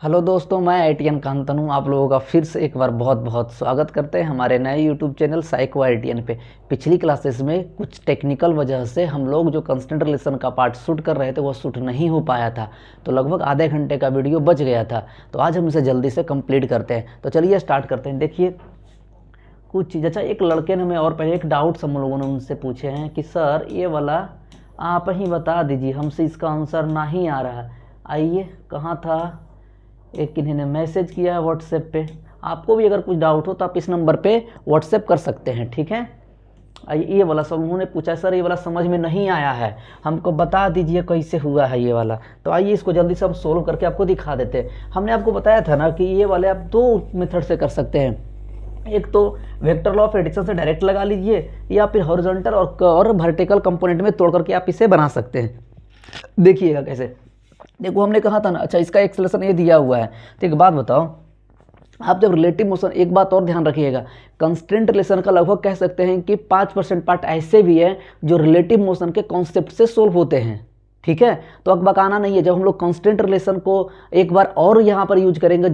Hello दोस्तों, मैं ITM कांतन हूँ। आप लोगों का फिर से एक बार बहुत बहुत स्वागत करते हैं हमारे नए यूट्यूब चैनल साइको आईटीएन पे। पिछली क्लासेस में कुछ टेक्निकल वजह से हम लोग जो कंस्टेंट रिलेशन का पार्ट शूट कर रहे थे वो शूट नहीं हो पाया था, तो लगभग आधे घंटे का वीडियो बच गया था। तो आज हम इसे जल्दी से कंप्लीट करते हैं। तो चलिए स्टार्ट करते हैं। देखिए कुछ चीज़, अच्छा एक लड़के ने, मैं और पहले एक डाउट्स हम लोगों ने उनसे पूछे हैं कि सर ये वाला आप ही बता दीजिए, हमसे इसका आंसर नहीं आ रहा। आइए, कहाँ था, एक किन्हीं ने मैसेज किया है व्हाट्सएप पे। आपको भी अगर कुछ डाउट हो तो आप इस नंबर पे व्हाट्सएप कर सकते हैं, ठीक है। ये वाला सब उन्होंने पूछा, सर ये वाला समझ में नहीं आया है, हमको बता दीजिए कैसे हुआ है ये वाला। तो आइए इसको जल्दी से हम सोल्व करके आपको दिखा देते हैं। हमने आपको बताया था ना कि ये वाले आप दो मेथड से कर सकते हैं। एक तो वेक्टर लॉ ऑफ एडिशन से डायरेक्ट लगा लीजिए, या फिर हॉरिजॉन्टल और वर्टिकल कंपोनेंट में तोड़ करके आप इसे बना सकते हैं। देखिएगा कैसे। देखो हमने कहा था ना, अच्छा इसका एक्सेलरेशन ये दिया हुआ है। तो एक बात बताओ, आप जब रिलेटिव मोशन, एक बात और ध्यान रखिएगा, कंस्टेंट रिलेशन का लगभग कह सकते हैं कि 5% पार्ट ऐसे भी है जो रिलेटिव मोशन के कॉन्सेप्ट से सोल्व होते हैं, ठीक है। तो अब बकाना नहीं है, जब हम लोग कांस्टेंट रिलेशन को एक बार और यहाँ पर यूज करेंगे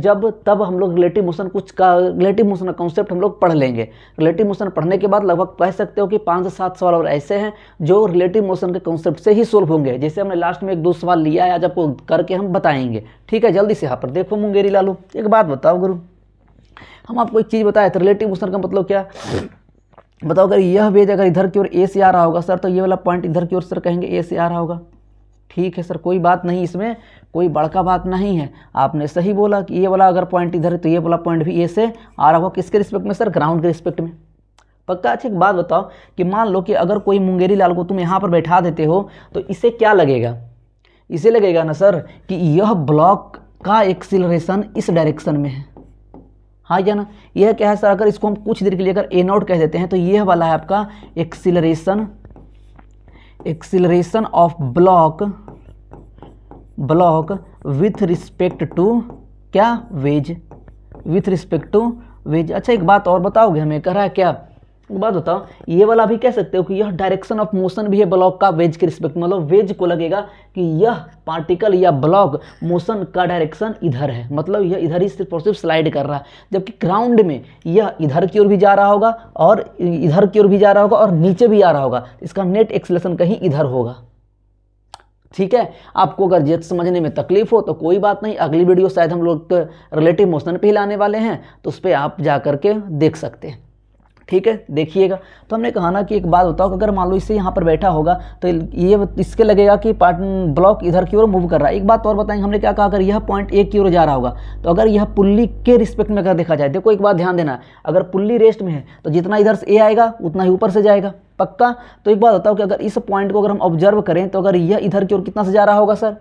तब हम लोग रिलेटिव मोशन रिलेटिव मोशन का कॉन्सेप्ट हम लोग पढ़ लेंगे। रिलेटिव मोशन पढ़ने के बाद लगभग कह सकते हो कि 5 से 7 सवाल और ऐसे हैं जो रिलेटिव मोशन के कॉन्सेप्ट से ही सोल्व होंगे। जैसे हमने लास्ट में 1-2 सवाल लिया है, आज आपको करके हम बताएंगे, ठीक है। जल्दी से यहाँ पर देखो मुंगेरी लालू, एक बात बताओ गुरु, हम आपको एक चीज़ बताए थे, रिलेटिव मोशन का मतलब क्या। बताओ अगर यह वेज अगर इधर की ओर ए से आ रहा होगा सर, तो ये वाला पॉइंट इधर की ओर सर कहेंगे ए से आ रहा होगा, ठीक है सर। कोई बात नहीं, इसमें कोई बड़का बात नहीं है। आपने सही बोला कि ये वाला अगर पॉइंट इधर है तो ये वाला पॉइंट भी ए से आ रहा होगा। किसके रिस्पेक्ट में सर? ग्राउंड के रिस्पेक्ट में, पक्का। अच्छा एक बात बताओ कि मान लो कि अगर कोई मुंगेरी लाल को तुम यहाँ पर बैठा देते हो तो इसे क्या लगेगा? इसे लगेगा ना सर कि यह ब्लॉक का एक्सीलरेशन इस डायरेक्शन में है, हाँ या ना। यह क्या है सर? अगर इसको हम कुछ देर के लिए अगर ए नॉट कह देते हैं तो यह वाला है आपका acceleration of block with respect to क्या? Wedge, with respect to wedge. अच्छा एक बात और बताओगे हमें, कह रहा है क्या? एक बात बताओ, ये वाला भी कह सकते हो कि यह डायरेक्शन ऑफ मोशन भी है ब्लॉक का वेज के रिस्पेक्ट, मतलब वेज को लगेगा कि यह पार्टिकल या ब्लॉक मोशन का डायरेक्शन इधर है, मतलब यह इधर ही सिर्फ और सिर्फ स्लाइड कर रहा है। जबकि ग्राउंड में यह इधर की ओर भी जा रहा होगा और इधर की ओर भी जा रहा होगा और नीचे भी आ रहा होगा, इसका नेट एक्सेलरेशन कहीं इधर होगा, ठीक है। आपको अगर जेट समझने में तकलीफ हो तो कोई बात नहीं, अगली वीडियो शायद हम लोग रिलेटिव मोशन पे ही लाने वाले हैं, तो उस पर आप जा करके देख सकते हैं, ठीक है। देखिएगा, तो हमने कहा ना कि एक बात बताओ कि अगर मान लो इससे यहाँ पर बैठा होगा तो ये इसके लगेगा कि ब्लॉक इधर की ओर मूव कर रहा है। एक बात और बताएंगे, हमने क्या कहा, अगर यह पॉइंट ए की ओर जा रहा होगा तो अगर यह पुल्ली के रिस्पेक्ट में अगर देखा जाए, देखो एक बात ध्यान देना, अगर पुल्ली रेस्ट में है तो जितना इधर से ए आएगा उतना ही ऊपर से जाएगा, पक्का। तो एक बात बताओ कि अगर इस पॉइंट को अगर हम ऑब्जर्व करें तो अगर यह इधर की ओर कितना से जा रहा होगा सर?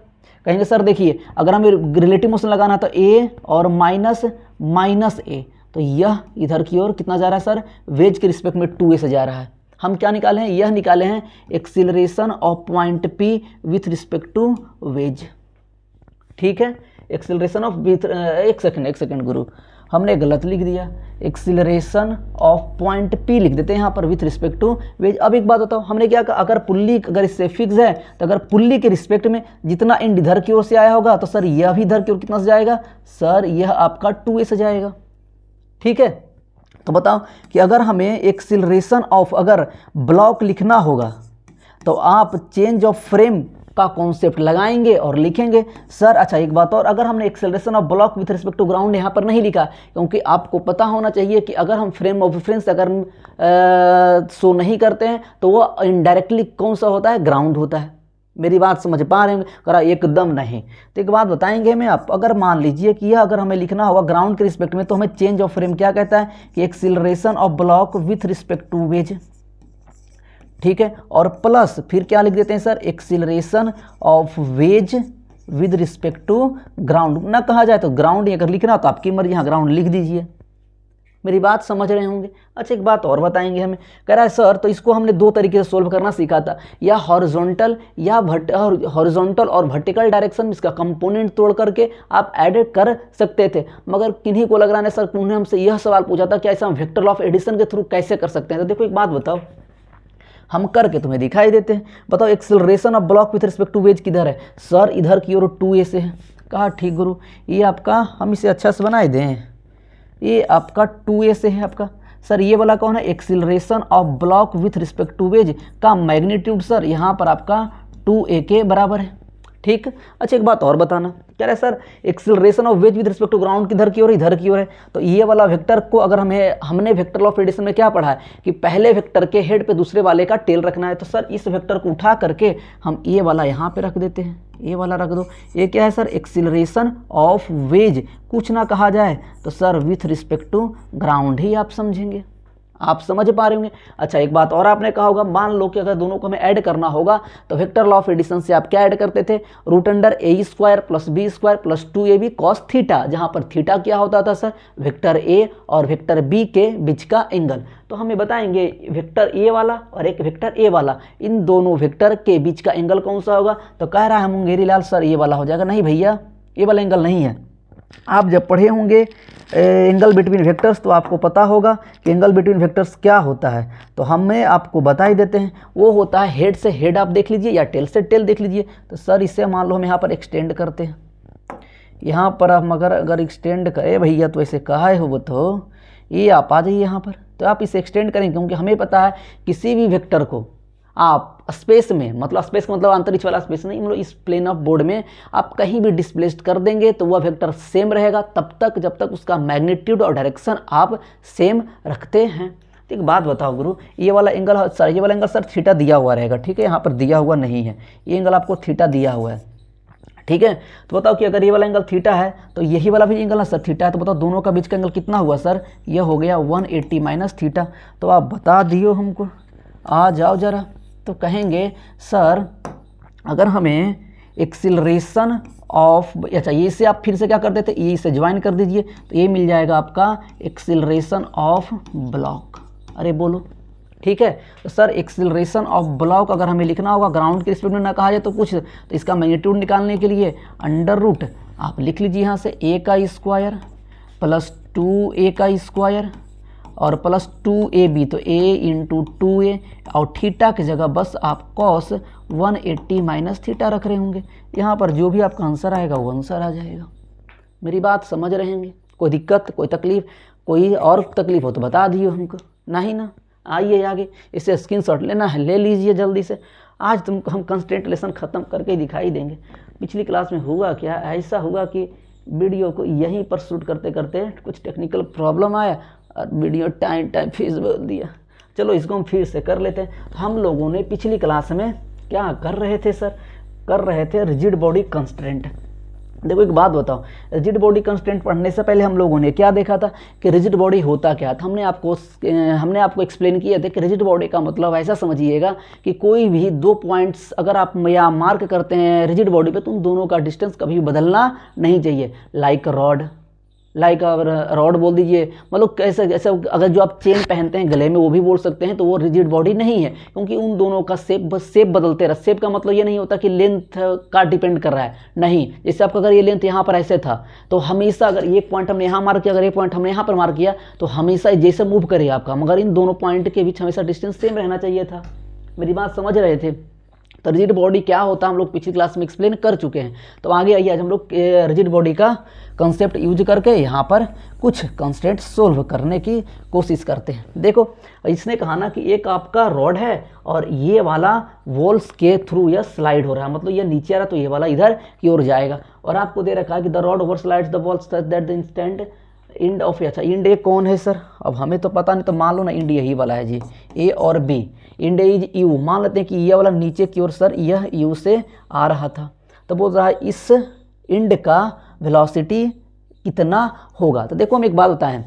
कहेंगे सर देखिए, अगर हमें रिलेटिव मोशन लगाना तो ए और माइनस ए, तो यह इधर की ओर कितना जा रहा है सर? वेज के रिस्पेक्ट में 2a से जा रहा है। हम क्या निकाले हैं? यह निकाले हैं acceleration of point P with respect to wedge, ठीक है। एक्सीलरेशन ऑफ विथ एक सेकंड गुरु, हमने गलत लिख दिया, एक्सीलरेशन ऑफ पॉइंट P लिख देते हैं यहाँ पर विथ रिस्पेक्ट टू वेज। अब एक बात बताओ, हमने क्या कहा, अगर पुल्ली अगर इससे फिक्स है तो अगर पुल्ली के रिस्पेक्ट में जितना एंड इधर की ओर से आया होगा तो सर यह भी इधर की ओर कितना से जाएगा सर? यह आपका 2a से जाएगा, ठीक है। तो बताओ कि अगर हमें एक्सीलरेशन ऑफ अगर ब्लॉक लिखना होगा तो आप चेंज ऑफ फ्रेम का कॉन्सेप्ट लगाएंगे और लिखेंगे सर। अच्छा एक बात और, अगर हमने acceleration of block with respect to ground यहाँ पर नहीं लिखा, क्योंकि आपको पता होना चाहिए कि अगर हम फ्रेम ऑफ रेफरेंस अगर शो नहीं करते हैं तो वो इनडायरेक्टली कौन सा होता है? ग्राउंड होता है। मेरी बात समझ पा रहे हैं? करा एकदम नहीं। तो एक बात बताएंगे हमें आप, अगर मान लीजिए कि यह अगर हमें लिखना होगा ग्राउंड के रिस्पेक्ट में तो हमें चेंज ऑफ फ्रेम क्या कहता है कि acceleration of block with respect to wedge, ठीक है। और प्लस फिर क्या लिख देते हैं sir? Acceleration of wedge with respect to ground. ना कहा जाए तो ग्राउंड अगर लिखना तो आपकी मर्जी, यहाँ ग्राउंड लिख दीजिए। मेरी बात समझ रहे होंगे। अच्छा एक बात और बताएंगे हमें, कह रहा है सर तो इसको हमने 2 तरीके से सोल्व करना सीखा था, या हॉरिजॉन्टल और वर्टिकल डायरेक्शन, इसका कंपोनेंट तोड़ करके आप ऐड कर सकते थे। मगर किन्हीं को लग रहा है सर, उन्होंने हमसे यह सवाल पूछा था कि ऐसा हम वेक्टर ऑफ एडिशन के थ्रू कैसे कर सकते हैं। तो देखो एक बात बताओ, हम करके तुम्हें दिखाई देते हैं। बताओ acceleration of block with respect to wedge किधर है सर? इधर की ओर 2a से है, कहा ठीक गुरु, ये आपका हम इसे अच्छा से बनाए दें, ये आपका 2a से है आपका। सर ये वाला कौन है, acceleration of block with respect to wedge का मैग्नीट्यूड सर यहाँ पर आपका 2a के बराबर है, ठीक। अच्छा एक बात और बताना, कह रहा है sir acceleration of wedge with respect to ground किधर की ओर है, इधर की ओर है। तो ये वाला वेक्टर को अगर हमने वेक्टर लॉ ऑफ रेडिएशन में क्या पढ़ा है कि पहले वेक्टर के हेड पे दूसरे वाले का टेल रखना है। तो सर इस वेक्टर को उठा करके हम ये वाला यहाँ पे रख देते हैं, ये वाला रख दो। ये क्या है सर, एक्सिलरेशन ऑफ वेज, कुछ ना कहा जाए तो sir with respect to ground ही आप समझेंगे, आप समझ पा रहे होंगे। अच्छा एक बात और आपने कहा होगा, मान लो कि अगर दोनों को हमें ऐड करना होगा तो वेक्टर लॉ ऑफ एडिशन से आप क्या ऐड करते थे, root under a square plus b square plus 2ab cos theta, जहां पर थीटा क्या होता था सर, वेक्टर ए और वेक्टर बी के बीच का एंगल। तो हमें बताएंगे वेक्टर ए वाला और एक वेक्टर ए वाला, इन दोनों वेक्टर के बीच का एंगल कौन सा होगा। तो कह रहा है मुंगेरी लाल सर ये वाला हो जाएगा। नहीं भैया, ये वाला एंगल नहीं है। आप जब पढ़े होंगे एंगल बिटवीन वेक्टर्स तो आपको पता होगा कि एंगल बिटवीन वेक्टर्स क्या होता है। तो हमें आपको बता ही देते हैं, वो होता है हेड से हेड आप देख लीजिए या टेल से टेल देख लीजिए। तो सर इसे मान लो हम यहाँ पर एक्सटेंड करते हैं, यहाँ पर हम अगर एक्सटेंड करें भैया तो ऐसे कहा है वो, तो ये आप आ जाइए यहाँ पर, तो आप इसे एक्सटेंड करेंगे क्योंकि हमें पता है किसी भी वेक्टर को आप स्पेस में, मतलब स्पेस का मतलब अंतरिक्ष वाला स्पेस नहीं, मतलब इस प्लेन ऑफ बोर्ड में आप कहीं भी डिस्प्लेस्ड कर देंगे तो वह वेक्टर सेम रहेगा तब तक जब तक उसका मैग्नीट्यूड और डायरेक्शन आप सेम रखते हैं। तो एक बात बताओ गुरु, ये वाला एंगल सर, ये वाला एंगल सर थीटा दिया हुआ रहेगा, ठीक है, यहाँ पर दिया हुआ नहीं है, ये एंगल आपको थीटा दिया हुआ है, ठीक है। तो बताओ कि अगर ये वाला एंगल थीटा है तो यही वाला भी एंगल ना सर थीटा है, तो बताओ दोनों का बीच का एंगल कितना हुआ सर, ये हो गया 180 माइनस थीटा। तो आप बता दियो हमको, आ जाओ जरा। तो कहेंगे सर अगर हमें एक्सिलरेशन ऑफ, अच्छा ये से आप फिर से क्या कर देते, ये से ज्वाइन कर दीजिए, तो ये मिल जाएगा आपका एक्सिलरेशन ऑफ ब्लॉक। अरे बोलो, ठीक है। तो सर एक्सिलरेशन ऑफ ब्लॉक अगर हमें लिखना होगा ग्राउंड के रिस्पेक्ट में ना कहा जाए तो कुछ, तो इसका मैग्नीट्यूड निकालने के लिए अंडर रूट आप लिख लीजिए यहाँ से a का स्क्वायर प्लस 2a का स्क्वायर और प्लस 2ab, तो a इंटू 2a और थीटा की जगह बस आप कॉस 180 माइनस थीटा रख रहे होंगे। यहाँ पर जो भी आपका आंसर आएगा वो आंसर आ जाएगा। मेरी बात समझ रहे होंगे, कोई दिक्कत, कोई तकलीफ, कोई और तकलीफ हो तो बता दियो हमको, नहीं ना। आइए आगे, इसे स्क्रीनशॉट लेना है ले लीजिए जल्दी से। आज तुमको हम कंस्टेंट लेसन ख़त्म करके दिखाई देंगे। पिछली क्लास में हुआ क्या, ऐसा हुआ कि वीडियो को यहीं पर शूट करते करते कुछ टेक्निकल प्रॉब्लम आया और वीडियो टाइम फीस बोल दिया। चलो इसको हम फिर से कर लेते हैं। तो हम लोगों ने पिछली क्लास में क्या कर रहे थे सर, कर रहे थे रिजिड बॉडी कंस्ट्रेंट। देखो एक बात बताओ, रिजिड बॉडी कंस्ट्रेंट पढ़ने से पहले हम लोगों ने क्या देखा था कि रिजिड बॉडी होता क्या था। हमने आपको एक्सप्लेन किया था कि रिजिड बॉडी का मतलब ऐसा समझिएगा कि कोई भी दो पॉइंट्स अगर आप या मार्क करते हैं रिजिड बॉडी पे तो उन दोनों का डिस्टेंस कभी बदलना नहीं चाहिए। लाइक रॉड, लाइक अगर रॉड बोल दीजिए, मतलब कैसे जैसे अगर जो आप चेन पहनते हैं गले में वो भी बोल सकते हैं, तो वो रिजिड बॉडी नहीं है क्योंकि उन दोनों का शेप बदलते रहा। शेप का मतलब ये नहीं होता कि लेंथ का डिपेंड कर रहा है, नहीं। जैसे आपका अगर ये लेंथ यहाँ पर ऐसे था तो हमेशा अगर ये पॉइंट हमने यहाँ मार्क किया, अगर ये पॉइंट हमने यहाँ पर मार्क किया तो हमेशा जैसे मूव करे आपका, मगर इन दोनों पॉइंट के बीच हमेशा डिस्टेंस सेम रहना चाहिए था। मेरी बात समझ रहे थे। तो रिजिड बॉडी क्या होता है हम लोग पिछली क्लास में एक्सप्लेन कर चुके हैं। तो आगे आइए, आज हम लोग रिजिड बॉडी का कंसेप्ट यूज करके यहाँ पर कुछ कंस्ट्रेंट सोल्व करने की कोशिश करते हैं। देखो इसने कहा ना कि एक आपका रॉड है और ये वाला वॉल्स के थ्रू यह स्लाइड हो रहा है, मतलब ये नीचे आ रहा है तो ये वाला इधर की ओर जाएगा। और आपको दे रखा है कि the rod over slides the walls that the instant end of, अच्छा इंड ए कौन है सर, अब हमें तो पता नहीं, तो मान लो ना इंड यही वाला है जी, ए और B. End A is u, मान लेते हैं कि ये वाला नीचे की ओर सर यह यू से आ रहा था, तो बोल रहा है इस इंड का वेलोसिटी कितना होगा। तो देखो हम एक बात बताएं,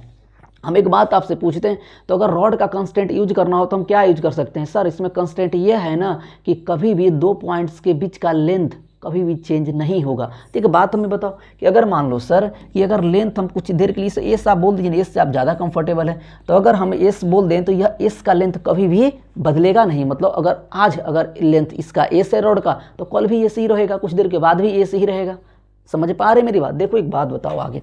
हम एक बात आपसे पूछते हैं, तो अगर रॉड का कंस्टेंट यूज करना हो तो हम क्या यूज कर सकते हैं सर। इसमें कंस्टेंट ये है ना कि कभी भी दो पॉइंट्स के बीच का लेंथ कभी भी चेंज नहीं होगा। तो एक बात हमें बताओ कि अगर मान लो सर कि अगर लेंथ हम कुछ देर के लिए एस आप बोल दीजिए, एस से आप ज़्यादा कंफर्टेबल है, तो अगर हम एस बोल दें तो यह एस का लेंथ कभी भी बदलेगा नहीं। मतलब अगर आज अगर लेंथ इसका एस है रॉड का तो कल भी एस ही रहेगा, कुछ देर के बाद भी एस ही रहेगा। समझ पा रहे मेरी बात। देखो एक बात बताओ आगे,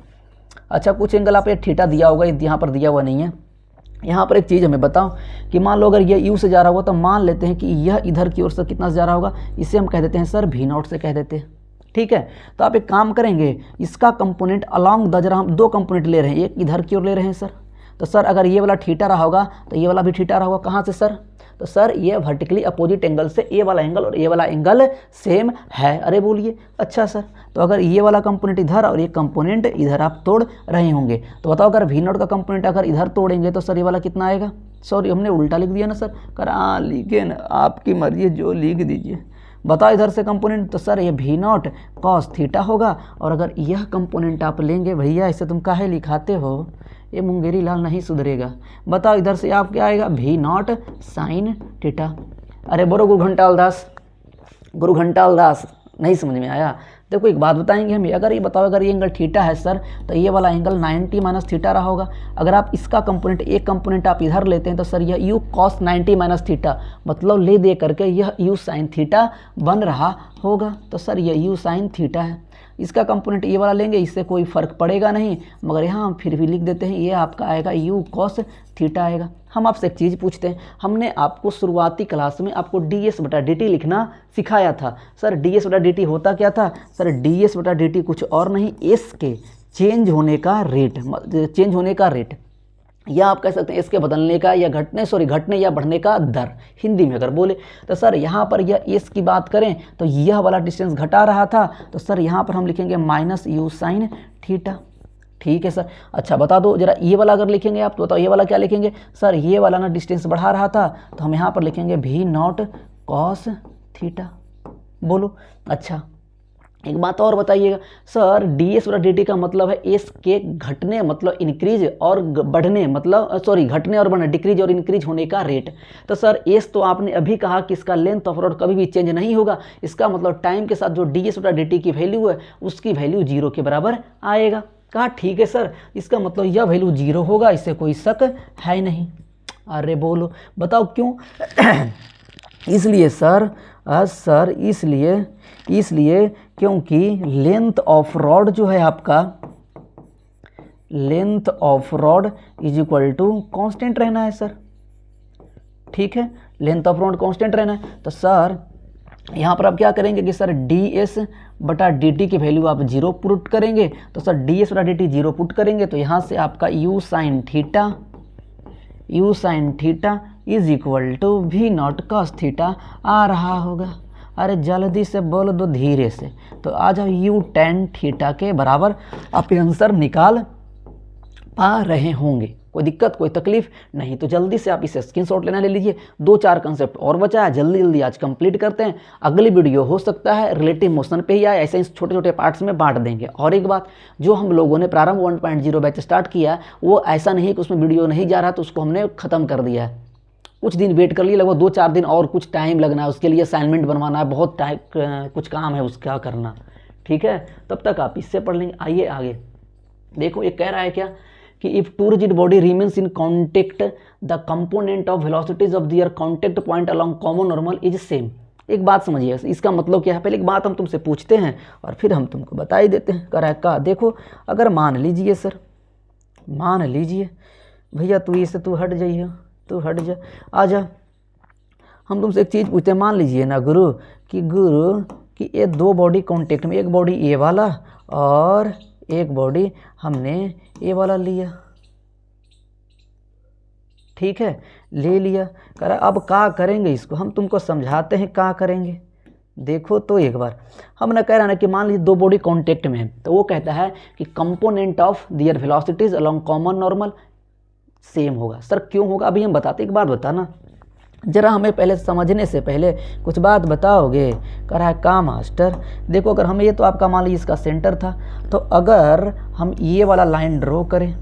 अच्छा कुछ एंगल आप ये थीटा दिया होगा, यहाँ पर दिया हुआ नहीं है। यहाँ पर एक चीज़ हमें बताओ कि मान लो अगर ये यू से जा रहा होगा तो मान लेते हैं कि यह इधर की ओर से कितना से जा रहा होगा, इसे हम कह देते हैं सर V0 से कह देते हैं, ठीक है। तो आप एक काम करेंगे, इसका कंपोनेंट अलॉन्ग द, जरा हम दो कंपोनेंट ले रहे हैं, एक इधर की ओर ले रहे हैं सर, तो सर अगर ये वाला थीटा रहा होगा तो ये वाला भी थीटा रहा होगा, कहाँ से सर, तो सर ये वर्टिकली अपोजिट एंगल से ये वाला एंगल और ये वाला एंगल सेम है। अरे बोलिए, अच्छा सर, तो अगर ये वाला कंपोनेंट इधर और ये कंपोनेंट इधर आप तोड़ रहे होंगे, तो बताओ अगर वी नॉट का कंपोनेंट अगर इधर तोड़ेंगे तो सर ये वाला कितना आएगा, सॉरी हमने उल्टा लिख दिया ना सर, कर हाँ लिखे ना, आपकी मर्जी जो लिख दीजिए। बताओ इधर से कंपोनेंट, तो सर ये वी नॉट कॉस थीटा होगा, और अगर यह कंपोनेंट आप लेंगे, भैया इसे तुम काहे लिखाते हो, ये मुंगेरी लाल नहीं सुधरेगा। बताओ इधर से आप क्या आएगा, वी नॉट साइन थीटा। अरे बोलो गुरु घंटाल दास नहीं समझ में आया। देखो एक बात बताएंगे हम, अगर ये बताओ अगर ये एंगल थीटा है सर, तो ये वाला एंगल 90 माइनस थीटा रहा होगा। अगर आप इसका कंपोनेंट, एक कंपोनेंट आप इधर लेते हैं तो सर यह यू कॉस 90 माइनस थीटा, मतलब ले दे करके यह यू साइन थीटा बन रहा होगा। तो सर यह यू साइन थीटा है। इसका कंपोनेंट ये वाला लेंगे, इससे कोई फर्क पड़ेगा नहीं, मगर यहाँ हम फिर भी लिख देते हैं, ये आपका आएगा यू कॉस थीटा आएगा। हम आपसे एक चीज़ पूछते हैं, हमने आपको शुरुआती क्लास में आपको ds बटा dt लिखना सिखाया था। सर ds बटा dt होता क्या था, सर ds बटा dt कुछ और नहीं, s के चेंज होने का रेट, या आप कह सकते हैं इसके बदलने का या घटने या बढ़ने का दर, हिंदी में अगर बोले तो सर यहाँ पर यह एस की बात करें तो यह वाला डिस्टेंस घटा रहा था, तो सर यहाँ पर हम लिखेंगे माइनस यू साइन थीटा। ठीक है सर। अच्छा बता दो जरा, ये वाला अगर लिखेंगे आप तो बताओ ये वाला क्या लिखेंगे, सर ये वाला ना डिस्टेंस बढ़ा रहा था, तो हम यहाँ पर लिखेंगे वी नॉट कॉस थीटा। बोलो। अच्छा एक बात और बताइएगा, सर ds बटा dt का मतलब है एस के घटने मतलब इंक्रीज और बढ़ने, मतलब सॉरी घटने और बढ़ने, डिक्रीज और इंक्रीज होने का रेट। तो सर एस तो आपने अभी कहा कि इसका लेंथ ऑफ रॉड कभी भी चेंज नहीं होगा, इसका मतलब टाइम के साथ जो ds बटा dt की वैल्यू है उसकी वैल्यू 0 के बराबर आएगा। कहा ठीक है सर, इसका मतलब यह वैल्यू 0 होगा, इससे कोई शक है नहीं। अरे बोलो बताओ क्यों इसलिए सर इसलिए क्योंकि लेंथ ऑफ रॉड जो है आपका, length of rod is equal to constant रहना है सर। ठीक है, लेंथ ऑफ रॉड कांस्टेंट रहना है। तो सर यहाँ पर आप क्या करेंगे कि सर ds बटा dt की वैल्यू आप 0 पुट करेंगे, तो सर ds बटा dt 0 पुट करेंगे तो यहाँ से आपका u sine theta is equal to v naught cos theta आ रहा होगा। अरे जल्दी से बोल दो धीरे से, तो आ जाओ u tan थीटा के बराबर आप आंसर निकाल पा रहे होंगे। कोई दिक्कत कोई तकलीफ नहीं, तो जल्दी से आप इसे स्क्रीनशॉट लेना ले लीजिए। 2-4 कंसेप्ट और बचा है, जल्दी आज कंप्लीट करते हैं। अगली वीडियो हो सकता है रिलेटिव मोशन पे ही आए, ऐसे ही छोटे छोटे पार्ट्स में बांट देंगे। और एक बात, जो हम लोगों ने प्रारंभ 1.0 बैच स्टार्ट किया वो ऐसा नहीं कि उसमें वीडियो नहीं जा रहा तो उसको हमने ख़त्म कर दिया है। कुछ दिन वेट कर लिए, लगभग 2-4 दिन और कुछ टाइम लगना है, उसके लिए असाइनमेंट बनवाना है, बहुत टाइम कुछ काम है उसका करना। ठीक है, तब तक आप इससे पढ़ लेंगे। आइए आगे देखो, ये कह रहा है क्या कि if two rigid body remains in contact the component of velocities of their contact point along common normal is same. एक बात समझिए, इसका मतलब क्या है, पहले एक बात हम तुमसे पूछते हैं और फिर हम तुमको बता ही देते हैं। करा का देखो, अगर मान लीजिए सर, मान लीजिए भैया तू इससे तू हट जाइए, तू हट जा, आ जा। हम तुमसे एक चीज़ पूछते हैं, मान लीजिए ना गुरु कि ये 2 बॉडी कॉन्टेक्ट में, एक बॉडी ए वाला और एक बॉडी हमने ए वाला लिया। ठीक है, ले लिया। कह रहा अब क्या करेंगे इसको, हम तुमको समझाते हैं क्या करेंगे। देखो तो एक बार हम ना कह रहा ना कि मान लीजिए 2 बॉडी कॉन्टेक्ट में है, तो वो कहता है कि component of their velocities along common normal same होगा। सर क्यों होगा, अभी हम बताते, एक बात बताना जरा, हमें पहले समझने से पहले कुछ बात बताओगे। कह रहा है का मास्टर, देखो अगर हम ये तो आपका मान लीजिए इसका सेंटर था, तो अगर हम ये वाला लाइन ड्रॉ करें,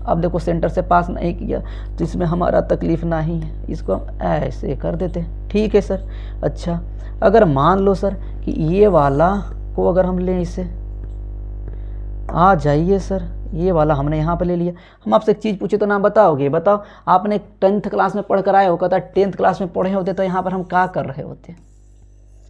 अब देखो सेंटर से पास नहीं किया तो इसमें हमारा तकलीफ नहीं है, इसको हम ऐसे कर देते हैं। ठीक है सर। अच्छा अगर मान लो सर कि ये वाला को अगर हम लें, इसे आ जाइए सर, ये वाला हमने यहाँ पे ले लिया। हम आपसे एक चीज़ पूछे तो ना बताओगे, बताओ आपने 10th क्लास में पढ़ कर आए हो, कहता 10th क्लास में पढ़े होते तो यहाँ पर हम क्या कर रहे होते।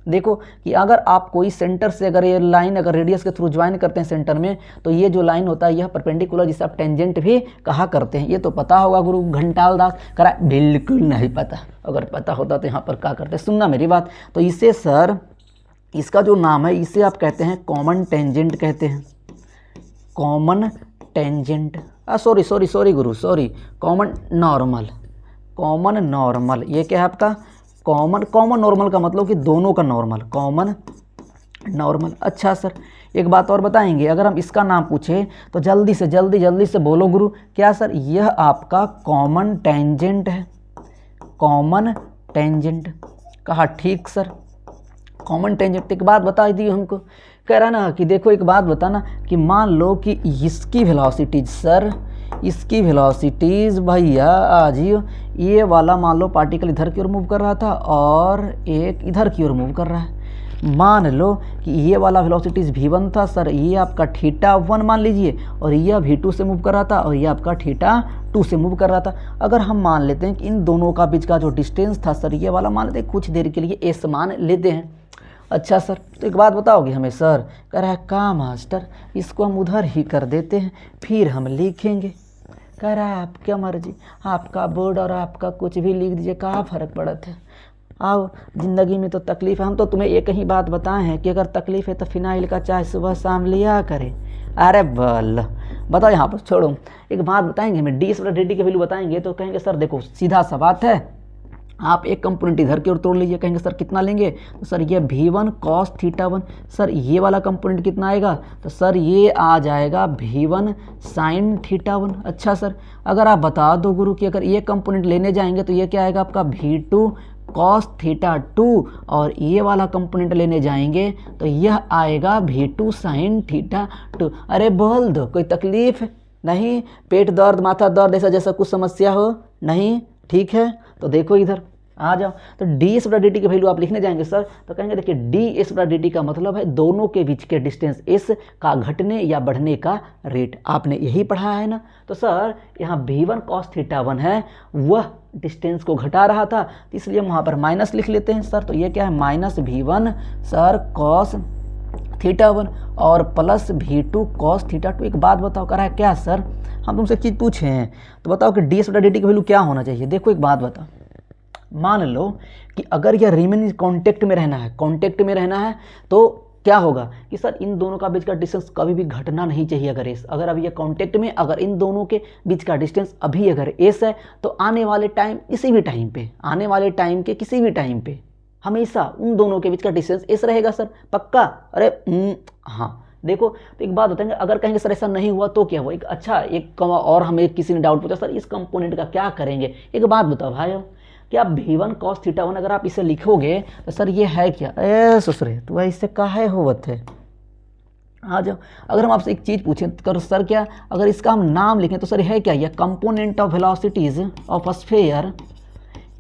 देखो कि अगर आप कोई सेंटर से अगर ये लाइन अगर रेडियस के थ्रू ज्वाइन करते हैं सेंटर में, तो ये जो लाइन होता है यह परपेंडिकुलर, जिसे आप टेंजेंट भी कहा करते हैं। ये तो पता होगा गुरु घंटाल दास। करा बिल्कुल नहीं पता, अगर पता होता तो यहाँ पर क्या करते। सुनना मेरी बात, तो इसे सर इसका जो नाम है इसे आप कहते हैं कॉमन टेंजेंट कहते हैं, कॉमन टेंजेंट। सॉरी गुरु, sorry, common normal, common normal. ये क्या है आपका कॉमन नॉर्मल का मतलब कि दोनों का नॉर्मल, कॉमन नॉर्मल। अच्छा सर, एक बात और बताएंगे, अगर हम इसका नाम पूछे तो जल्दी से बोलो गुरु। क्या सर? यह आपका कॉमन टेंजेंट है, कॉमन टेंजेंट। कहा ठीक सर, कॉमन टेंजेंट। एक बात बता दी हमको, कह रहा ना कि देखो एक बात बताना कि मान लो कि इसकी वेलोसिटीज सर, इसकी वेलोसिटीज भैया आजियो, ये वाला मान लो पार्टिकल इधर की ओर मूव कर रहा था और एक इधर की ओर मूव कर रहा है। मान लो कि ये वाला वेलोसिटीज v1 था सर, ये आपका θ1 मान लीजिए, और यह v2 से मूव कर रहा था और ये आपका θ2 से मूव कर रहा था। अगर हम मान लेते हैं कि इन दोनों का बीच का जो डिस्टेंस था सर, ये वाला मान लेते हैं, कुछ देर के लिए s मान लेते हैं। अच्छा सर, तो एक बात बताओगे हमें? सर कह रहा है का मास्टर इसको हम उधर ही कर देते हैं, फिर हम लिखेंगे। कह रहा है आप क्या मर्जी, आपका बोर्ड और आपका कुछ भी लिख दीजिए, कहाँ फ़र्क पड़ता है। आओ, ज़िंदगी में तो तकलीफ़ है। हम तो तुम्हें एक ही बात बताए हैं कि अगर तकलीफ़ है तो फिनाइल का चाय सुबह शाम लिया करें। अरे बल बताओ, यहाँ पर छोड़ो, एक बात बताएंगे हमें, डी/dt के वैल्यू बताएंगे तो कहेंगे सर देखो सीधा सा बात है, आप एक कंपोनेंट इधर की ओर तोड़ लीजिए। कहेंगे सर कितना लेंगे? तो सर ये v1 cos θ1। सर ये वाला कंपोनेंट कितना आएगा? तो सर ये आ जाएगा v1 sin θ1। अच्छा सर, अगर आप बता दो गुरु कि अगर ये कंपोनेंट लेने जाएंगे तो ये क्या आएगा आपका v2 cos θ2, और ये वाला कंपोनेंट लेने जाएंगे तो यह आएगा v2 sin θ2। अरे बोल दो, कोई तकलीफ नहीं? पेट दर्द, माथा दर्द, ऐसा जैसा कुछ समस्या हो? नहीं? ठीक है, तो देखो इधर आ जाओ। तो ds/dt की वैल्यू आप लिखने जाएंगे सर, तो कहेंगे देखिए ds/dt का मतलब है दोनों के बीच के डिस्टेंस s का घटने या बढ़ने का रेट। आपने यही पढ़ा है ना? तो सर यहाँ v1 cos θ1 है, वह डिस्टेंस को घटा रहा था, तो इसलिए हम वहाँ पर माइनस लिख लेते हैं सर। तो ये क्या है? माइनस v1 सर cos θ1 और प्लस v2 cos θ2। एक बात बताओ, कह रहा है क्या सर हम तुमसे चीज़ पूछे हैं तो बताओ कि ds/dt की वैल्यू क्या होना चाहिए। देखो एक बात बताओ, मान लो कि अगर यह रिमेन कांटेक्ट में रहना है, कांटेक्ट में रहना है, तो क्या होगा कि सर इन दोनों का बीच का डिस्टेंस कभी भी घटना नहीं चाहिए। अगर अभी ये कांटेक्ट में, अगर इन दोनों के बीच का डिस्टेंस अभी अगर s है, तो आने वाले टाइम किसी भी टाइम पे, आने वाले टाइम के किसी भी टाइम पे हमेशा उन दोनों के बीच का डिस्टेंस s रहेगा सर, पक्का? अरे हाँ, देखो तो एक बात बताएंगे, अगर कहेंगे सर ऐसा नहीं हुआ तो क्या हुआ? एक अच्छा एक और हमें किसी ने डाउट पूछा सर इस कंपोनेंट का क्या करेंगे। एक बात बताओ भाई, क्या v1 cos θ1 अगर आप इसे लिखोगे तो सर ये है क्या? ए ससुरे तो इससे काहे होवत है? आ जाओ, अगर हम आपसे एक चीज़ पूछें तो सर क्या अगर इसका हम नाम लिखें तो सर है क्या? ये component of velocities of sphere.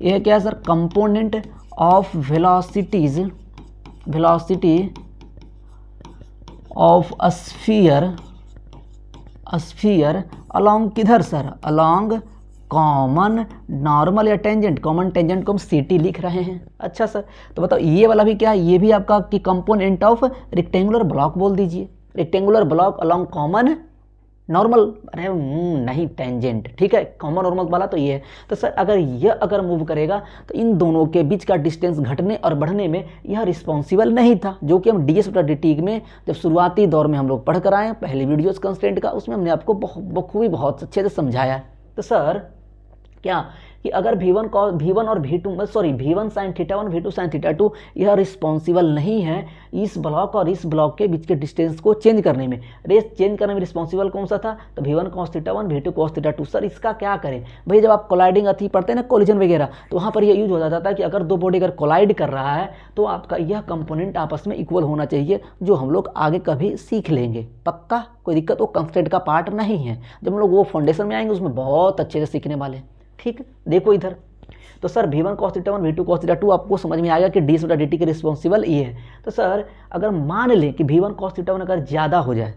ये क्या है sir? Component of velocities, velocity of sphere, sphere along किधर सर? अलोंग कॉमन नॉर्मल या टेंजेंट। कॉमन टेंजेंट को हम CT लिख रहे हैं। अच्छा सर, तो बताओ ये वाला भी क्या है? ये भी आपका कि कंपोनेंट ऑफ रेक्टेंगुलर ब्लॉक बोल दीजिए, rectangular block along common normal. अरे नहीं, टेंजेंट, ठीक है, कॉमन नॉर्मल वाला तो ये है। तो सर अगर यह अगर मूव करेगा तो इन दोनों के बीच का डिस्टेंस घटने और बढ़ने में यह रिस्पॉन्सिबल नहीं था, जो कि हम ds/dt में जब शुरुआती दौर में हम लोग पढ़ कर आए पहले वीडियोस कंस्टेंट का, उसमें हमने आपको बखूबी बहुत अच्छे से समझाया। तो सर क्या कि अगर v1 और v2 sorry v1 sin θ1 v2 sin θ2 यह रिस्पॉन्सिबल नहीं है इस ब्लॉक और इस ब्लॉक के बीच के डिस्टेंस को चेंज करने में। रेस चेंज करने में रिस्पॉन्सिबल कौन सा था? तो v1 cos θ1 v2 cos θ2। Sir इसका क्या करें भाई? जब आप कोलाइडिंग अथी पढ़ते हैं ना, कोलिजन वगैरह, तो वहाँ पर यह यूज हो जाता है कि अगर दो बॉडी अगर कोलाइड कर रहा है तो आपका यह कंपोनेंट आपस में इक्वल होना चाहिए, जो हम लोग आगे कभी सीख लेंगे, पक्का कोई दिक्कत। वो कंस्टेंट का पार्ट नहीं है, जब हम लोग वो फाउंडेशन में आएंगे उसमें बहुत अच्छे से सीखने वाले हैं। ठीक, देखो इधर तो sir v1 cos θ1 v2 cos θ2 आपको समझ में आएगा कि ds/dt के रिस्पॉन्सिबल ये है। तो सर अगर मान लें कि v1 cos θ1 अगर ज़्यादा हो जाए,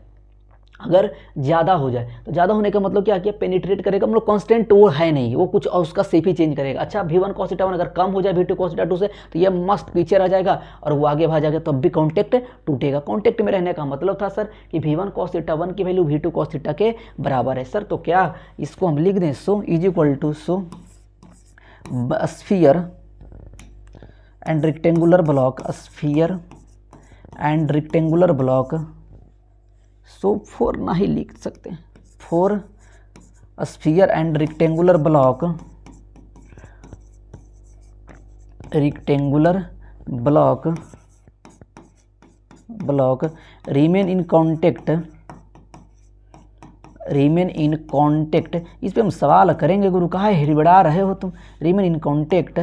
अगर ज़्यादा हो जाए तो ज़्यादा होने का मतलब क्या? पेनिट्रेट करेगा, मतलब कांस्टेंट वो है नहीं, वो कुछ और उसका शेप ही चेंज करेगा। अच्छा v1 cos θ1 अगर कम हो जाए v2 cos θ2 से तो ये मस्त पीछे रह जाएगा और वो आगे भाग जाएगा, तब भी कॉन्टेक्ट टूटेगा। कॉन्टेक्ट में रहने का मतलब था सर कि v1 cos θ1 की वैल्यू v2 cos θ के बराबर है। सर तो क्या इसको हम लिख दें? So is equal to so sphere and rectangular block, sphere and rectangular block, so for ना ही लिख सकते हैं, for sphere and rectangular block, rectangular block remain in contact, इस पे हम सवाल करेंगे गुरु, कहाँ हिड़बड़ा रहे हो तुम। Remain in contact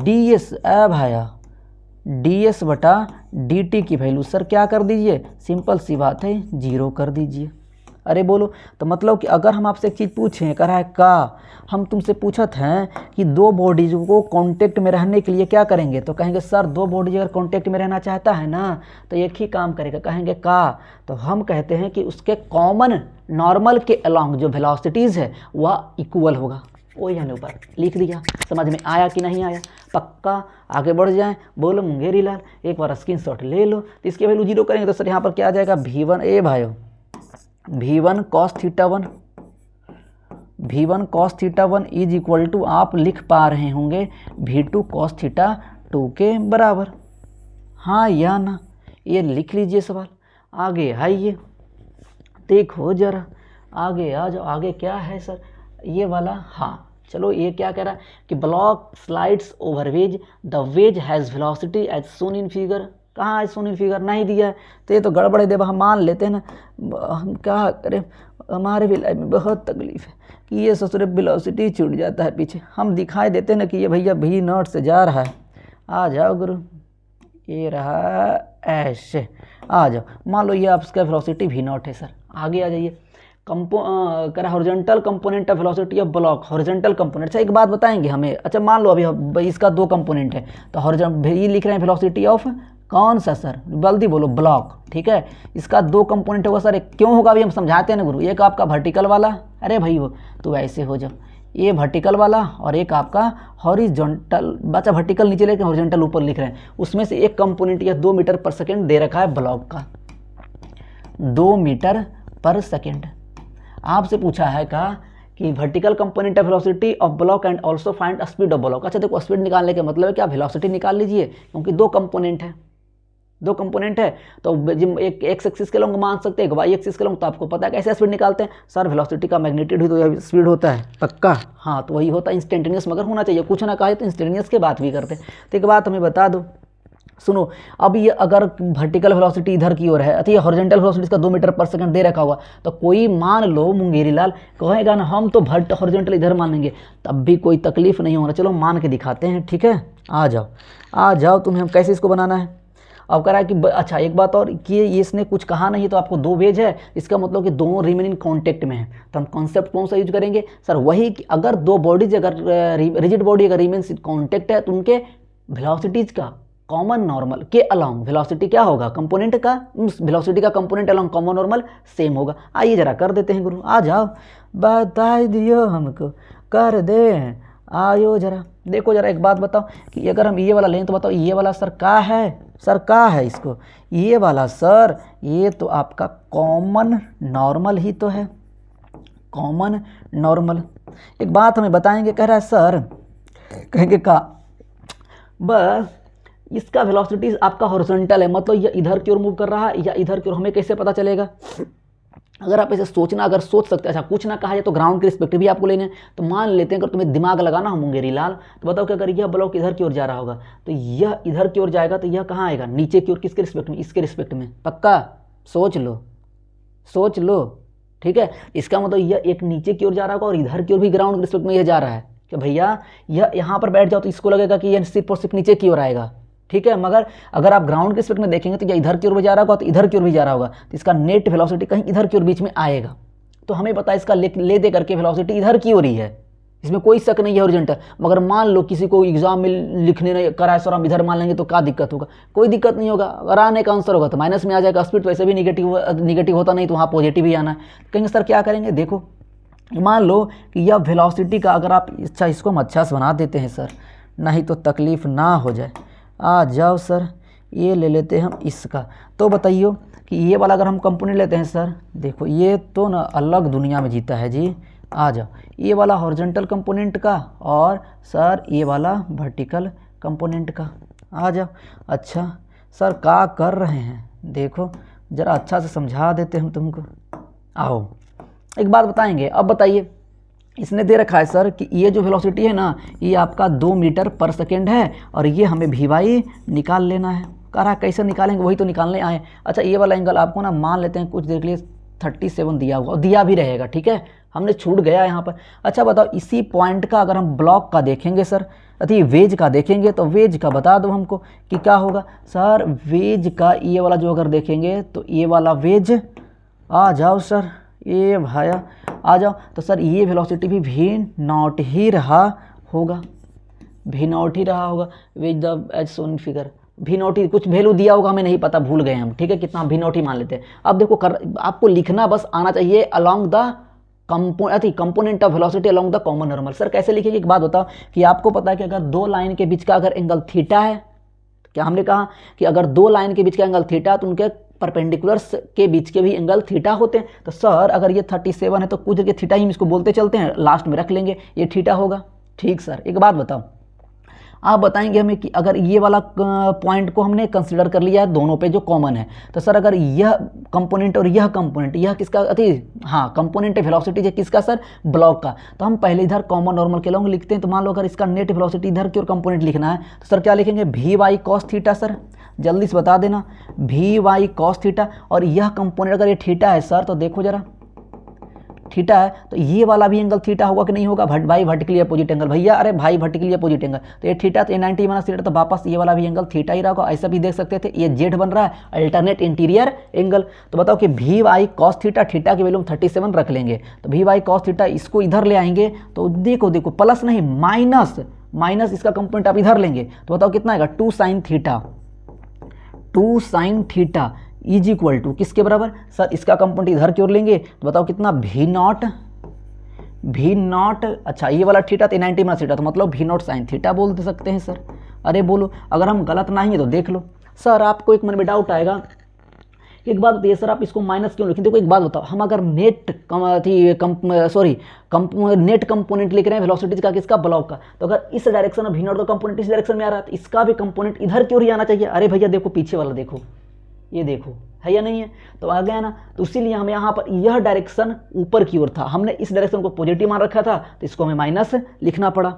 ds Bhaya ds बटा dt की वैल्यू सर क्या कर दीजिए, सिंपल सी बात है 0 कर दीजिए। अरे बोलो, तो मतलब कि अगर हम आपसे एक चीज़ पूछें, कह रहा है का, हम तुमसे पूछत हैं कि दो बॉडीज को कांटेक्ट में रहने के लिए क्या करेंगे, तो कहेंगे सर दो बॉडीज अगर कांटेक्ट में रहना चाहता है ना तो एक ही काम करेगा, कहेंगे का, तो हम कहते हैं कि उसके कॉमन नॉर्मल के अलॉन्ग जो वेलोसिटीज़ है वह इक्वल होगा। वही हमने ऊपर लिख दिया। समझ में आया कि नहीं आया? पक्का आगे बढ़ जाएं। बोलो मुंगेरी लाल, एक बार स्क्रीनशॉट ले लो। तो इसकी वैल्यू 0 करेंगे तो सर यहाँ पर क्या आ जाएगा, V1 ए भाइयों V1 cos theta 1 is equal to, आप लिख पा रहे होंगे V2 cos थीटा 2 के बराबर। हाँ या ना, ये लिख लीजिए सवाल। आगे आइए, देखो जरा आगे आ जाओ। आगे क्या है सर, ये वाला। हाँ चलो, ये क्या कह रहा है कि block slides over wedge, the wedge has velocity as shown in figure. कहाँ है सोन इन फिगर, नहीं दिया है तो ये तो गड़बड़े देव। हम मान लेते हैं ना, हम क्या करें, हमारे भी लाइफ में बहुत तकलीफ है कि ये ससुर वेलोसिटी छूट जाता है पीछे। हम दिखाई देते हैं ना कि ये भैया V0 से जा रहा है। आ जाओ गुरु, ये रहा ऐसे, आ जाओ। मान लो ये आपका वेलोसिटी V0 है सर। आगे आ जाइए। करा horizontal component of velocity of block, horizontal component. अच्छा एक बात बताएंगे हमें, अच्छा मान लो अभी इसका 2 कंपोनेंट है तो ये लिख रहे हैं वेलोसिटी ऑफ कौन सा सर, जल्दी बोलो, ब्लॉक। ठीक है, इसका 2 कंपोनेंट होगा सर। क्यों होगा अभी हम समझाते हैं ना गुरु। एक आपका वर्टिकल वाला, अरे भाई वो तो ऐसे हो जाओ, ये वर्टिकल वाला, और एक आपका हॉरिजॉन्टल। बच्चा वर्टिकल नीचे लेके हॉरिजॉन्टल ऊपर लिख रहे हैं। उसमें से एक कंपोनेंट या 2 मीटर पर सेकेंड दे रखा है ब्लॉक का, 2 मीटर पर सेकेंड। आपसे पूछा है कहा कि vertical component of velocity of block and also find speed of block. अच्छा देखो, स्पीड निकालने का मतलब है कि आप वेलोसिटी निकाल लीजिए, क्योंकि 2 कंपोनेंट है, 2 कंपोनेंट है तो एक एक्स एक्सिस के लॉन्ग मान सकते हैं, एक वाई एक्सिस के लॉन्ग। तो आपको पता है कैसे स्पीड निकालते हैं सर, वेलोसिटी का मैग्नीट्यूड ही तो स्पीड होता है। पक्का, हाँ तो वही होता है इंस्टेंटेनियस, मगर होना चाहिए। कुछ ना कहा तो इंस्टेंटेनियस की बात भी करते हैं। तो एक बात हमें बता दो, सुनो, अब ये अगर वर्टिकल वेलोसिटी इधर की ओर है, अति हॉरिजॉन्टल वेलोसिटी का 2 मीटर पर सेकंड दे रखा हुआ, तो कोई मान लो मुंगेरी लाल कहेगा ना हम तो हॉरिजॉन्टल इधर मानेंगे, तब भी कोई तकलीफ नहीं होना। चलो मान के दिखाते हैं, ठीक है। आ जाओ तुम्हें हम कैसे इसको बनाना है। अब कह रहा है कि अच्छा एक बात और कि ये इसने कुछ कहा नहीं, तो आपको 2 वेज है, इसका मतलब कि दोनों रिमेन इन कॉन्टेक्ट में है। तो हम कॉन्सेप्ट कौन सा यूज करेंगे सर, वही कि अगर 2 बॉडीज, अगर रिजिड बॉडी अगर रिमेन इन कॉन्टेक्ट है तो उनके वेलोसिटीज का कॉमन नॉर्मल के अलोंग वेलोसिटी क्या होगा, कंपोनेंट का वेलोसिटी का component along common normal same होगा। आइए जरा कर देते हैं गुरु। आ जाओ, बता दियो हमको, कर दे, आयो जरा। देखो जरा एक बात बताओ कि अगर हम ये वाला लें तो बताओ ये वाला सर का है, सर का है इसको, ये वाला सर ये तो आपका कॉमन नॉर्मल ही तो है, कॉमन नॉर्मल। एक बात हमें बताएंगे, कह रहा है सर, कहेंगे का बस इसका वेलोसिटी आपका हॉरिजॉन्टल है, मतलब ये इधर की ओर मूव कर रहा है या इधर की ओर, हमें कैसे पता चलेगा। अगर आप ऐसे सोचना, अगर सोच सकते हैं, अच्छा कुछ ना कहा जाए तो ग्राउंड के रिस्पेक्टिव भी आपको लेने, तो मान लेते हैं अगर तुम्हें दिमाग लगाना हो मुंगेरी लाल, तो बताओ कि अगर यह ब्लॉक इधर की ओर जा रहा होगा तो यह इधर की ओर जाएगा, तो यह कहाँ आएगा, नीचे की ओर। किसके रिस्पेक्ट में, इसके रिस्पेक्ट में। पक्का सोच लो, ठीक है। इसका मतलब यह एक नीचे की ओर जा रहा होगा और इधर की ओर भी ग्राउंड के रिस्पेक्ट में यह जा रहा है कि भैया यह यहाँ पर बैठ जाओ तो इसको लगेगा कि यह सिर्फ और सिर्फ नीचे की ओर आएगा, ठीक है। मगर अगर आप ग्राउंड के रिस्पेक्ट में देखेंगे तो या इधर की ओर भी जा रहा होगा तो इधर की ओर भी जा रहा होगा, तो इसका नेट वेलोसिटी कहीं इधर की ओर बीच में आएगा। तो हमें पता है इसका ले दे करके वेलोसिटी इधर की ओर ही है, इसमें कोई शक नहीं है हॉरिजॉन्टल। मगर मान लो किसी को एग्जाम में लिखने नहीं करा है सर, हम इधर मान लेंगे तो क्या दिक्कत होगा, कोई दिक्कत नहीं होगा। अगर आने का आंसर होगा तो माइनस में आ जाएगा, स्पीड तो वैसे भी निगेटिव होता नहीं, तो वहाँ पॉजिटिव ही आना है। कहेंगे सर क्या करेंगे, देखो मान लो कि यह वेलोसिटी का अगर आप, अच्छा इसको हम अच्छा से बना देते हैं सर, नहीं तो तकलीफ ना हो जाए। आ जाओ सर, ये ले लेते हैं हम इसका। तो बताइए कि ये वाला अगर हम कंपोनेंट लेते हैं सर, देखो ये तो ना अलग दुनिया में जीता है जी। आ जाओ, ये वाला हॉरिजॉन्टल कंपोनेंट का और सर ये वाला वर्टिकल कंपोनेंट का। आ जाओ। अच्छा सर क्या कर रहे हैं, देखो ज़रा अच्छा से समझा देते हम तुमको। आओ एक बात बताएंगे, अब बताइए इसने दे रखा है सर कि ये जो वेलोसिटी है ना ये आपका 2 मीटर पर सेकेंड है और ये हमें भी वाई निकाल लेना है। कह रहा कैसे निकालेंगे, वही तो निकालने आए। अच्छा ये वाला एंगल आपको ना मान लेते हैं कुछ देर के लिए 37 दिया हुआ और दिया भी रहेगा, ठीक है, हमने छूट गया यहाँ पर। अच्छा बताओ इसी पॉइंट का अगर हम ब्लॉक का देखेंगे सर, अति वेज का देखेंगे तो वेज का बता दो हमको कि क्या होगा। सर वेज का ये वाला जो अगर देखेंगे तो ये वाला वेज, आ जाओ सर ये भाया आ जाओ। तो सर ये वेलोसिटी भी v0 ही रहा होगा, v0 ही रहा होगा। With the as shown figure v0 ही कुछ वैल्यू दिया होगा, हमें नहीं पता, भूल गए हम, ठीक है, कितना v0 ही मान लेते हैं। अब देखो आपको लिखना बस आना चाहिए along the component of velocity along the common normal. Sir कैसे लिखेंगे, एक बात बताओ कि आपको पता है कि अगर दो लाइन के बीच का अगर एंगल थीटा है, क्या हमने कहा कि अगर दो लाइन के बीच का एंगल थीटा तो उनके परपेंडिकुलर्स के बीच के भी एंगल थीटा होते हैं। तो सर अगर ये 37 है तो कुछ जगह थीटा ही हम इसको बोलते चलते हैं, लास्ट में रख लेंगे ये थीटा होगा। ठीक सर, एक बात बताओ, आप बताएंगे हमें कि अगर ये वाला पॉइंट को हमने कंसिडर कर लिया है दोनों पे जो कॉमन है, तो सर अगर यह कंपोनेंट और यह कंपोनेंट, यह किसका हाँ कंपोनेंट है वेलोसिटी किसका सर, ब्लॉक का, तो हम पहले इधर कॉमन नॉर्मल के लॉन्ग लिखते हैं। तो मान लो अगर इसका नेट वेलोसिटी इधर की ओर कंपोनेंट लिखना है तो सर क्या लिखेंगे, v y cos theta. Sir जल्दी से बता देना, वी वाई कॉस थीटा। और यह कंपोनेंट अगर ये थीटा है सर तो देखो जरा थीटा है तो ये वाला भी एंगल थीटा होगा कि नहीं होगा, भाई वर्टिकली अपोजिट एंगल भैया, अरे भाई वर्टिकली अपोजिट एंगल, तो ये थीटा तो ये 90 माइनस थीटा, तो वापस ये वाला भी एंगल थीटा ही रहा। ऐसा भी देख सकते थे, ये जेड बन रहा है अल्टरनेट इंटीरियर एंगल। तो बताओ कि v y cos theta, theta की वैल्यू 37 रख लेंगे, तो वी वाई कॉस थीटा इसको इधर ले आएंगे तो देखो प्लस नहीं माइनस इसका कंपोनेंट आप इधर लेंगे तो बताओ कितना आएगा, 2 sine theta is equal to किसके बराबर। सर इसका कंपोनेंट इधर की ओर लेंगे तो बताओ कितना, वी नॉट। अच्छा ये वाला थीटा तो 90 माइनस थीटा, तो मतलब वी नॉट साइन थीटा बोल सकते हैं सर। अरे बोलो अगर हम गलत ना है तो देख लो। सर आपको एक मन में डाउट आएगा, एक बात बताइए सर आप इसको माइनस क्यों लिखें। देखो एक बात बताओ, हम अगर नेट कंपोनेंट लिख रहे हैं वेलोसिटी का किसका, ब्लॉक का, तो अगर इस डायरेक्शन में वी नॉट का कंपोनेंट इस डायरेक्शन में आ रहा है तो इसका भी कंपोनेंट इधर की ओर ही आना चाहिए। अरे भैया देखो पीछे वाला देखो, ये देखो है या नहीं है, तो आ गया ना। तो इसीलिए हमें यहाँ पर यह डायरेक्शन ऊपर की ओर था, हमने इस डायरेक्शन को पॉजिटिव मान रखा था तो इसको हमें माइनस लिखना पड़ा।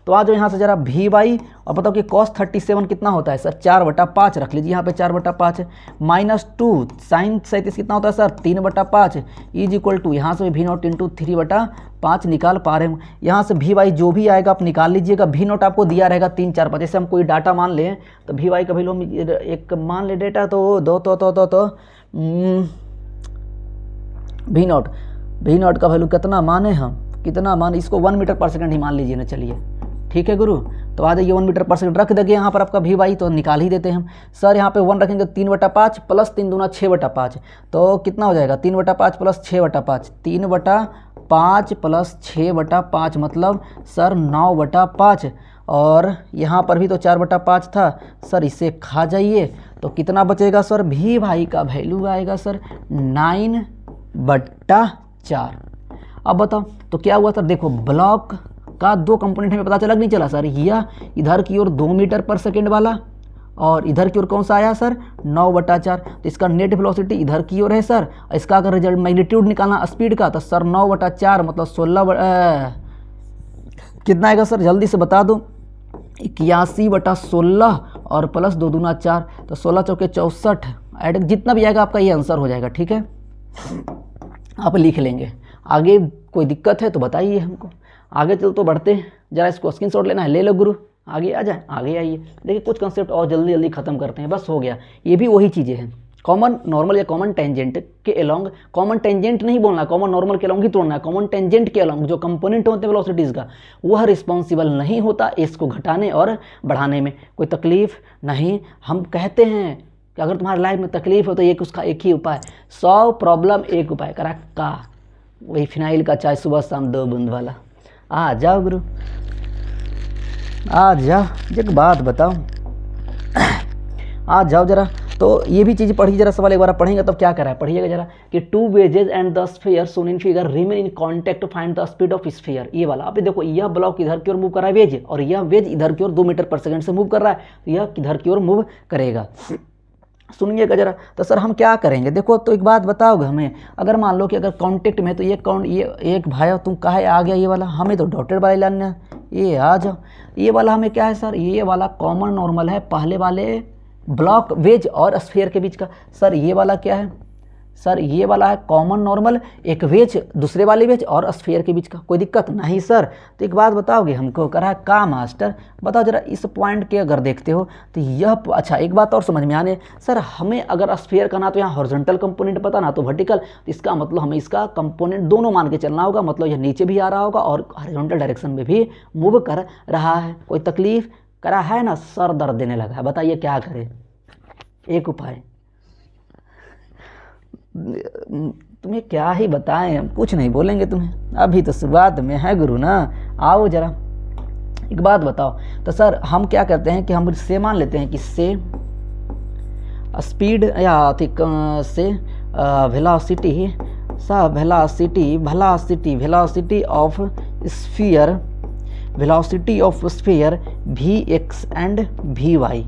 तो आ जाओ यहाँ से जरा वी वाई और बताओ कि cos 37 कितना होता है सर, 4/5 रख लीजिए यहाँ पे 4/5 माइनस 2 साइन 37 कितना होता है सर, 3/5 इज इक्वल टू यहाँ से वी नॉट इंटू 3/5 निकाल पा रहे हैं। यहाँ से वी वाई जो भी आएगा आप निकाल लीजिएगा, वी नॉट आपको दिया रहेगा 3 4 5। जैसे हम कोई डाटा मान लें तो वी वाई का वैल्यू हम एक मान ले डेटा तो वी नॉट का वैल्यू कितना माने हम, कितना मान, इसको 1 मीटर पर सेकंड ही मान लीजिए ना, चलिए ठीक है गुरु। तो आ जाइए 1 मीटर पर सेकंड रख देंगे यहाँ पर आपका वी वाई, तो निकाल ही देते हैं हम। सर यहाँ पे 1 रखेंगे 3/5 प्लस 3 दूना 6/5, तो कितना हो जाएगा 3/5 प्लस 6/5, 3/5 प्लस 6/5 मतलब सर 9/5। और यहाँ पर भी तो 4/5 था सर, इसे खा जाइए तो कितना बचेगा सर, वी वाई का वैल्यू आएगा सर 9/4। अब बताओ तो क्या हुआ सर, देखो ब्लॉक का 2 कंपोनेंट हमें पता चला कि नहीं चला सर, यह इधर की ओर 2 मीटर पर सेकेंड वाला और इधर की ओर कौन सा आया सर 9/4। तो इसका नेट वेलोसिटी इधर की ओर है सर, इसका अगर रिजल्ट मैग्नीट्यूड निकालना स्पीड का तो सर 9/4 मतलब 16 कितना आएगा सर, जल्दी से बता दो, 81/16 और प्लस 2 दूना 4 तो 16 चौके 64 ऐड जितना भी आएगा आपका ये आंसर हो जाएगा। ठीक है आप लिख लेंगे, आगे कोई दिक्कत है तो बताइए हमको। आगे चल तो बढ़ते हैं, जरा इसको स्क्रीनशॉट लेना है ले लो गुरु, आगे आ जाए, आगे आइए। देखिए कुछ कंसेप्ट और जल्दी जल्दी खत्म करते हैं, बस हो गया। ये भी वही चीज़ें हैं, कॉमन नॉर्मल या कॉमन टेंजेंट के अलोंग, कॉमन टेंजेंट नहीं बोलना, कॉमन नॉर्मल के अलोंग ही तोड़ना है। कॉमन टेंजेंट के अलोंग जो कंपोनेंट होते हैं वेलोसिटीज़ का वह रिस्पॉन्सिबल नहीं होता इसको घटाने और बढ़ाने में, कोई तकलीफ नहीं। हम कहते हैं कि अगर तुम्हारी लाइफ में तकलीफ हो तो एक उसका एक ही उपाय, 100 प्रॉब्लम एक उपाय, करा का वही फिनाइल का चाय सुबह शाम 2 बूंद वाला। आ जाओ गुरु आ जाओ, एक बात बताओ, आ जाओ जरा। तो ये भी चीज़ पढ़िए जरा, सवाल एक बार पढ़ेंगे तब क्या कर रहा है, पढ़िएगा जरा कि 2 wedges and the sphere shown in figure remain in contact to find the speed of sphere. ये वाला आप देखो, यह ब्लॉक इधर की ओर मूव कर रहा है वेज, और यह वेज इधर की ओर 2 मीटर पर सेकंड से मूव कर रहा है, तो यह किधर की ओर मूव करेगा। सुनिएगा जरा। तो सर हम क्या करेंगे, देखो तो एक बात बताओगे हमें, अगर मान लो कि अगर कांटेक्ट में, तो ये एक भाई तुम कहाँ आ गया, ये वाला हमें तो डॉटेड वाले लाना है, ये आ जाओ। ये वाला हमें क्या है सर, ये वाला कॉमन नॉर्मल है पहले वाले ब्लॉक वेज और स्फीयर के बीच का। सर ये वाला क्या है, सर ये वाला है कॉमन नॉर्मल, एक वेज दूसरे वाले वेज और स्फीयर के बीच का, कोई दिक्कत नहीं सर। तो एक बात बताओगे हमको, करा का मास्टर बताओ जरा इस पॉइंट के अगर देखते हो तो यह अच्छा एक बात और समझ में आने, सर हमें अगर स्फीयर का ना तो यहाँ हॉरिजॉन्टल कंपोनेंट पता ना तो वर्टिकल, तो इसका मतलब हमें इसका कंपोनेंट दोनों मान के चलना होगा, मतलब यह नीचे भी आ रहा होगा और हॉरिजॉन्टल डायरेक्शन में भी मूव कर रहा है। कोई तकलीफ करा है ना, सर दर्द देने लगा है, बताइए क्या करें। एक उपाय, तुम्हें क्या ही बताएं, हम कुछ नहीं बोलेंगे तुम्हें, अभी तो शुरुआत में है गुरु ना। आओ जरा एक बात बताओ, तो सर हम क्या करते हैं कि हम से मान लेते हैं कि से स्पीड या से velocity of sphere Vx and Vy।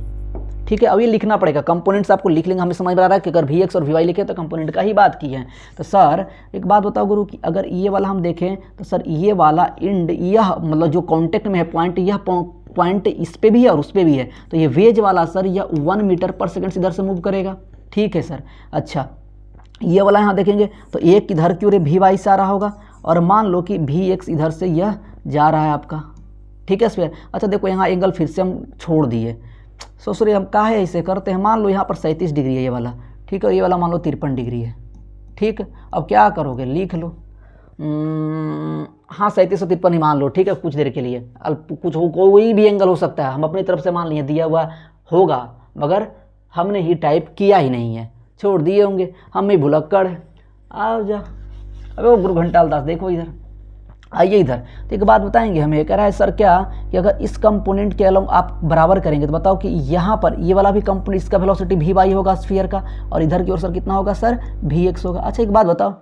ठीक है, अब ये लिखना पड़ेगा, कंपोनेंट्स आपको लिख लेंगे, हमें समझ में आ रहा है कि अगर Vx और Vy लिखे तो कंपोनेंट का ही बात की है। तो सर एक बात बताओ गुरु कि अगर ये वाला हम देखें तो सर ये वाला इंड, यह मतलब जो कांटेक्ट में है पॉइंट, यह पॉइंट इस पे भी है और उस पे भी है, तो ये वेज वाला सर यह 1 मीटर पर सेकंड इधर से मूव करेगा। ठीक है सर। अच्छा ये वाला यहाँ देखेंगे तो एक इधर की ओर Vy से आ रहा होगा, और मान लो कि Vx इधर से यह जा रहा है आपका। ठीक है स्फीयर। अच्छा देखो यहाँ एंगल फिर से हम छोड़ दिए, सॉरी हम काहे ऐसे करते हैं, मान लो यहाँ पर 37 डिग्री है ये वाला, ठीक है, ये वाला मान लो 53 डिग्री है। ठीक, अब क्या करोगे, लिख लो हाँ 37 और 53 ही मान लो। ठीक है, कुछ देर के लिए कुछ हो, कोई भी एंगल हो सकता है, हम अपनी तरफ से मान लिए दिया हुआ होगा, मगर हमने ही टाइप किया ही नहीं है, छोड़ दिए होंगे, हम ही भुलक्कड़। आओ जा, अबे वो गुरु घंटाल दास देखो इधर, आइए इधर। तो एक बात बताएंगे हमें, कह रहा है सर क्या कि अगर इस कंपोनेंट के अलोंग आप बराबर करेंगे तो बताओ कि यहाँ पर ये वाला भी कंपोनेंट, इसका वेलोसिटी Vy होगा स्फीयर का, और इधर की ओर सर कितना होगा सर Vx होगा। अच्छा एक बात बताओ,